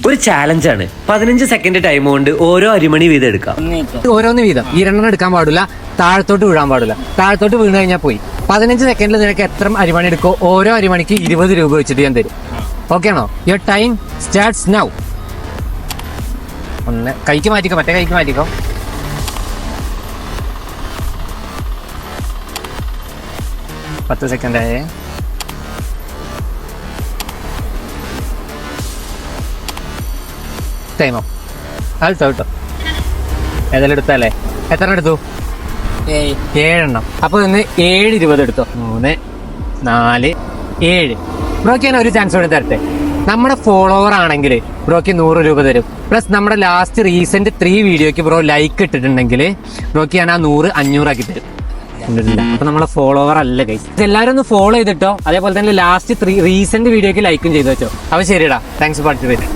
ഒരു ചാലഞ്ചാണ്. 15 second time കൊണ്ട് ഓരോ അരിമണി വീതം എടുക്കാം. ഓരോന്ന് വീതം. ഈ 2 എടുക്കാൻ പാടില്ല, താഴത്തോട്ട് വീഴാൻ പാടില്ല. താഴത്തോട്ട് വീണ് കഴിഞ്ഞാൽ പോയി. 15 സെക്കൻഡിൽ നിനക്ക് എത്ര അരിമണി എടുക്കോ ഓരോ അരിമണിക്ക് 20 രൂപ വെച്ചിട്ട് ഞാൻ തരും. ഓക്കെ ആണോ? Your time starts now. ഒന്ന് കൈക്ക് മാറ്റിക്കോ, മറ്റേ കൈക്ക് മാറ്റിക്കോ. പത്ത് സെക്കൻഡ് ആയേ. ടൈമോ അടുത്തോ കേട്ടോ. ഏതെല്ലാം എടുത്തല്ലേ? എത്ര എടുത്തു? 7 അപ്പൊ ഇന്ന് 7-20 എടുത്തോ. 3, 4, 7. ബ്രോക്ക് ഞാൻ ഒരു ചാൻസ് കൂടി തരട്ടെ. നമ്മുടെ ഫോളോവർ ആണെങ്കിൽ ബ്രോക്ക് 100 രൂപ തരും. പ്ലസ് നമ്മുടെ ലാസ്റ്റ് റീസെന്റ് 3 വീഡിയോക്ക് ബ്രോ ലൈക്ക് ഇട്ടിട്ടുണ്ടെങ്കിൽ ബ്രോക്ക് ഞാൻ ആ 100 500 ആക്കി തരും. അപ്പൊ നമ്മളെ ഫോളോവർ അല്ല ഗൈസ്. എല്ലാവരും ഒന്ന് ഫോളോ ചെയ്തിട്ടോ. അതേപോലെ തന്നെ ലാസ്റ്റ് 3 റീസെന്റ് വീഡിയോക്ക് ലൈക്കും ചെയ്തു വെച്ചോ. അപ്പൊ ശരിടാ, താങ്ക്സ് ഫോർ പാർട്ടിസിപ്പേറ്റ്.